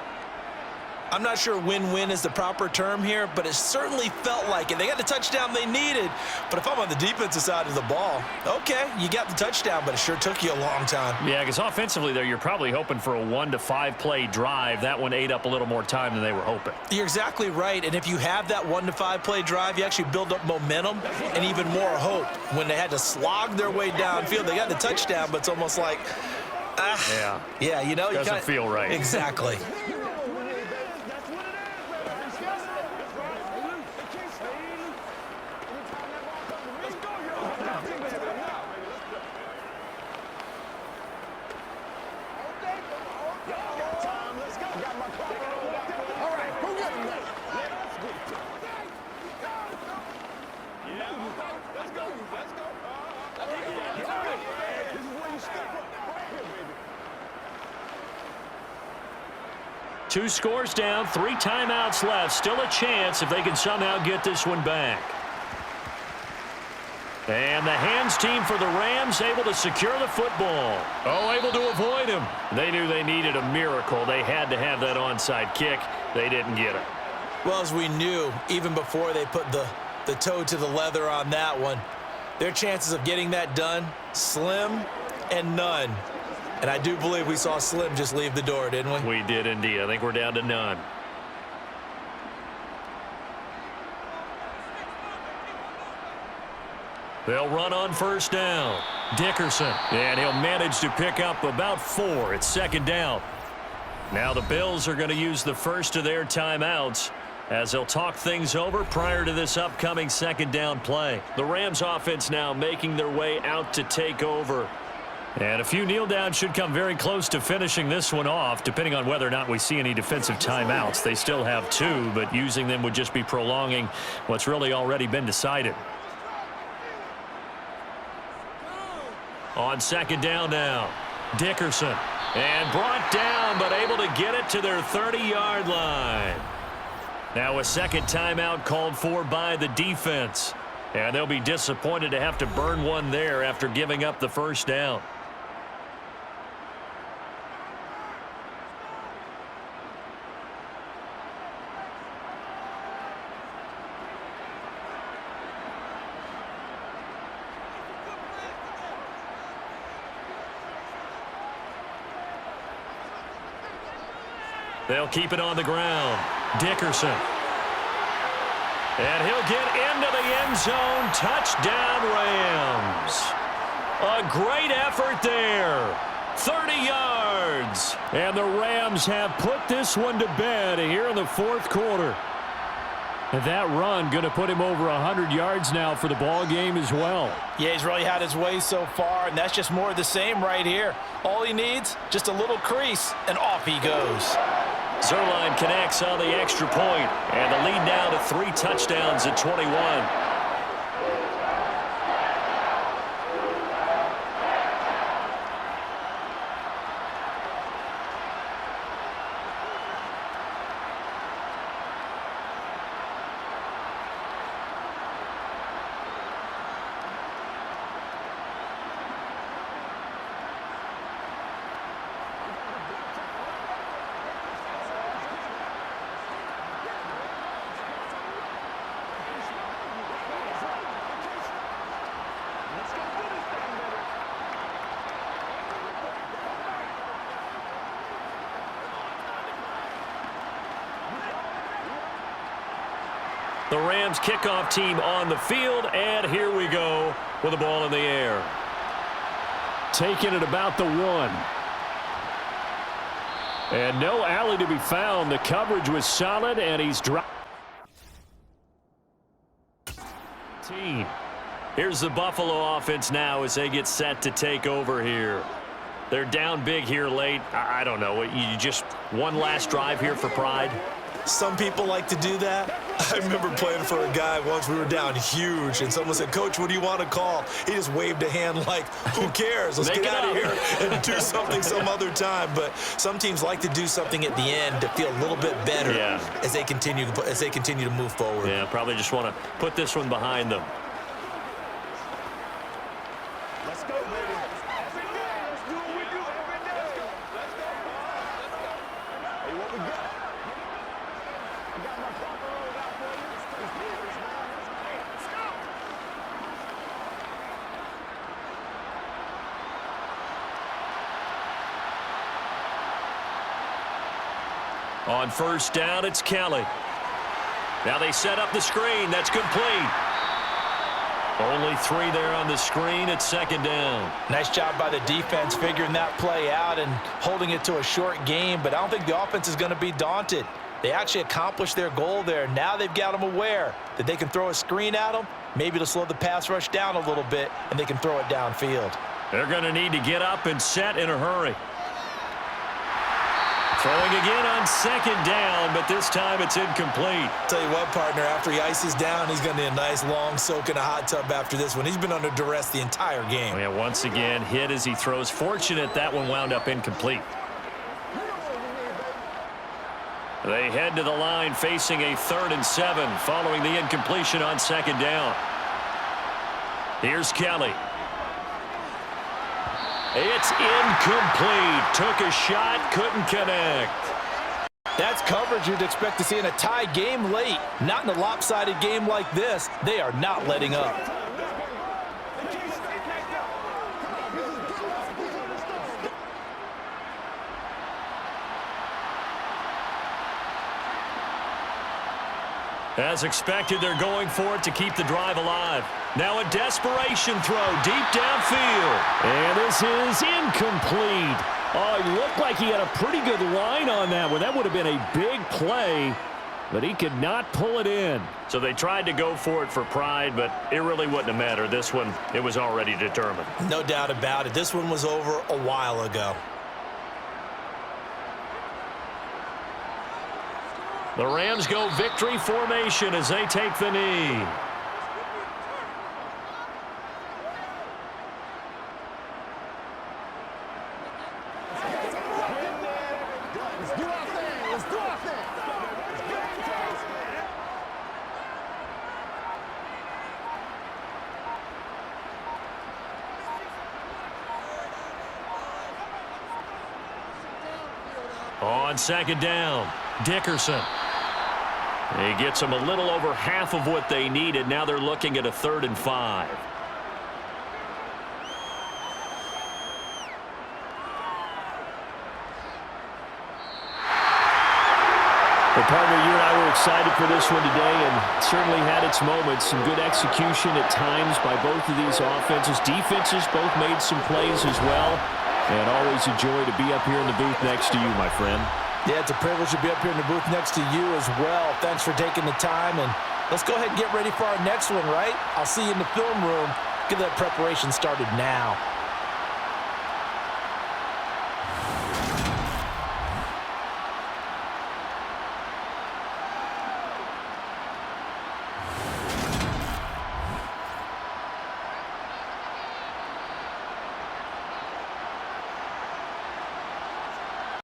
I'm not sure win-win is the proper term here, but it certainly felt like it. They got the touchdown they needed, but if I'm on the defensive side of the ball, okay, you got the touchdown, but it sure took you a long time. Yeah, because offensively there, you're probably hoping for a 1 to 5 play drive. That one ate up a little more time than they were hoping. You're exactly right, and if you have that 1 to 5 play drive, you actually build up momentum and even more hope. When they had to slog their way downfield, they got the touchdown, but it's almost like, yeah, you know, doesn't feel right. Exactly. Two scores down, 3 timeouts left. Still a chance if they can somehow get this one back. And the hands team for the Rams able to secure the football. Oh, able to avoid him. They knew they needed a miracle. They had to have that onside kick. They didn't get it. Well, as we knew, even before they put the toe to the leather on that one, their chances of getting that done, slim and none. And I do believe we saw Slim just leave the door, didn't we? We did indeed. I think we're down to none. They'll run on first down. Dickerson. And he'll manage to pick up about 4. It's second down. Now the Bills are going to use the first of their timeouts as they'll talk things over prior to this upcoming second down play. The Rams offense now making their way out to take over. And a few kneel downs should come very close to finishing this one off, depending on whether or not we see any defensive timeouts. They still have 2, but using them would just be prolonging what's really already been decided. On second down now, Dickerson. And brought down, but able to get it to their 30-yard line. Now a second timeout called for by the defense. And they'll be disappointed to have to burn one there after giving up the first down. They'll keep it on the ground. Dickerson. And he'll get into the end zone. Touchdown, Rams. A great effort there. 30 yards. And the Rams have put this one to bed here in the fourth quarter. And that run going to put him over 100 yards now for the ball game as well. Yeah, he's really had his way so far, and that's just more of the same right here. All he needs, just a little crease, and off he goes. Zerline connects on the extra point, and the lead now to 3 touchdowns at 21. The Rams kickoff team on the field, and here we go with the ball in the air. Taking it about the 1. And no alley to be found. The coverage was solid, and he's dropped. Here's the Buffalo offense now as they get set to take over here. They're down big here late. I don't know. You just one last drive here for pride? Some people like to do that. I remember playing for a guy once. We were down huge, and someone said, "Coach, what do you want to call?" He just waved a hand like, "Who cares? Let's get out of here and do something some other time." But some teams like to do something at the end to feel a little bit better as they continue to move forward. Yeah, probably just want to put this one behind them. Let's go, baby. Every day, let's do what we do every day. Let's go. Let's go. Hey, what we got? I got my Parker rolled out for you. It's business, man. Let's go. On first down, it's Kelly. Now they set up the screen. That's complete. Only 3 there on the screen at second down. Nice job by the defense figuring that play out and holding it to a short game, but I don't think the offense is going to be daunted. They actually accomplished their goal there. Now they've got them aware that they can throw a screen at them, maybe to slow the pass rush down a little bit, and they can throw it downfield. They're going to need to get up and set in a hurry. Throwing again on second down, but this time it's incomplete. Tell you what, partner, after he ices down, he's going to need a nice long soak in a hot tub after this one. He's been under duress the entire game. Oh, yeah, once again, hit as he throws. Fortunate that one wound up incomplete. They head to the line facing a 3rd and 7 following the incompletion on second down. Here's Kelly. It's incomplete. Took a shot, couldn't connect. That's coverage you'd expect to see in a tie game late. Not in a lopsided game like this. They are not letting up. As expected, they're going for it to keep the drive alive. Now a desperation throw deep downfield. And this is incomplete. Oh, he looked like he had a pretty good line on that one. That would have been a big play, but he could not pull it in. So they tried to go for it for pride, but it really wouldn't have mattered. This one, it was already determined. No doubt about it. This one was over a while ago. The Rams go victory formation as they take the knee. Let's do our thing. Let's do our thing. It's game time. On second down, Dickerson. He gets them a little over half of what they needed. Now they're looking at a 3rd and 5. Well, partner, you and I were excited for this one today and certainly had its moments. Some good execution at times by both of these offenses. Defenses both made some plays as well. And always a joy to be up here in the booth next to you, my friend. Yeah, it's a privilege to be up here in the booth next to you as well. Thanks for taking the time, and let's go ahead and get ready for our next one, right? I'll see you in the film room. Get that preparation started now.